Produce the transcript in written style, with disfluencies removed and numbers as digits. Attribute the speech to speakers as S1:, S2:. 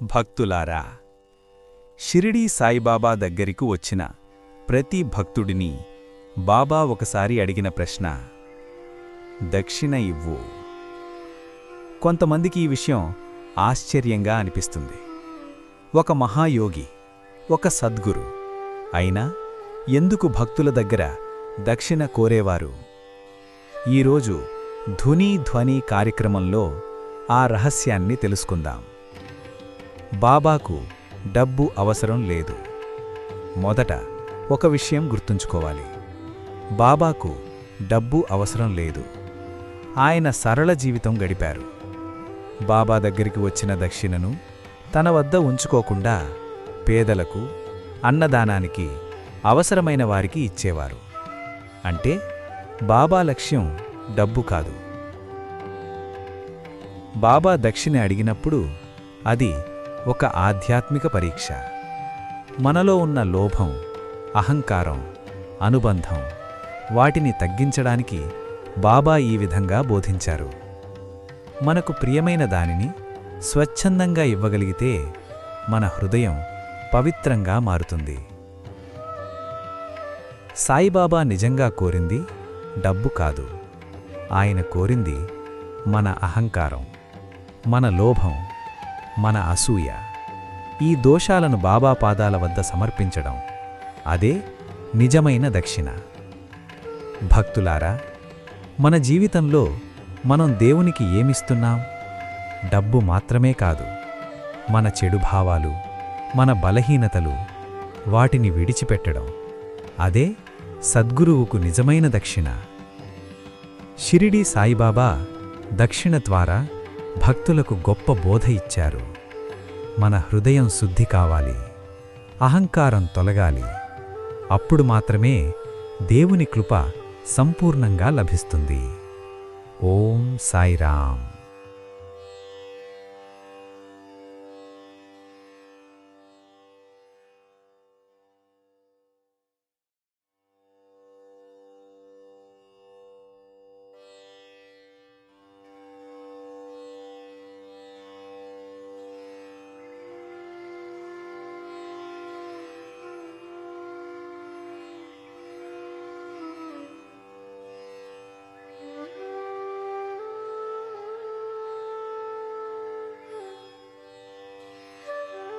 S1: భక్తులారా, షిరిడీ సాయిబాబా దగ్గరకు వచ్చిన ప్రతి భక్తుడిని బాబా ఒకసారి అడిగిన ప్రశ్న, దక్షిణ ఇవ్వు. కొంతమందికి ఈ విషయం ఆశ్చర్యంగా అనిపిస్తుంది. ఒక మహాయోగి, ఒక సద్గురు అయినా ఎందుకు భక్తుల దగ్గర దక్షిణ కోరేవారు? ఈరోజు ధుని ధ్వని కార్యక్రమంలో ఆ రహస్యాన్ని తెలుసుకుందాం. బాబాకు డబ్బు అవసరం లేదు. మొదట ఒక విషయం గుర్తుంచుకోవాలి. బాబాకు డబ్బు అవసరం లేదు. ఆయన సరళ జీవితం గడిపారు. బాబా దగ్గరికి వచ్చిన దక్షిణను తన వద్ద ఉంచుకోకుండా పేదలకు, అన్నదానానికి, అవసరమైన వారికి ఇచ్చేవారు. అంటే బాబా లక్ష్యం డబ్బు కాదు. బాబా దక్షిణ అడిగినప్పుడు అది ఒక ఆధ్యాత్మిక పరీక్ష. మనలో ఉన్న లోభం, అహంకారం, అనుబంధం, వాటిని తగ్గించడానికి బాబా ఈ విధంగా బోధించారు. మనకు ప్రియమైన దానిని స్వచ్ఛందంగా ఇవ్వగలిగితే మన హృదయం పవిత్రంగా మారుతుంది. సాయిబాబా నిజంగా కోరింది డబ్బు కాదు. ఆయన కోరింది మన అహంకారం, మన లోభం, మన అసూయ. ఈ దోషాలను బాబా పాదాల వద్ద సమర్పించడం, అదే నిజమైన దక్షిణ. భక్తులారా, మన జీవితంలో మనం దేవునికి ఏమిస్తున్నాం? డబ్బు మాత్రమే కాదు, మన చెడు భావాలు, మన బలహీనతలు, వాటిని విడిచిపెట్టడం, అదే సద్గురువుకు నిజమైన దక్షిణ. షిరిడీ సాయిబాబా దక్షిణ ద్వారా భక్తులకు గొప్ప బోధ ఇచ్చారు. మన హృదయం శుద్ధి కావాలి, అహంకారం తొలగాలి. అప్పుడు మాత్రమే దేవుని కృప సంపూర్ణంగా లభిస్తుంది. ఓం సాయిరామ్.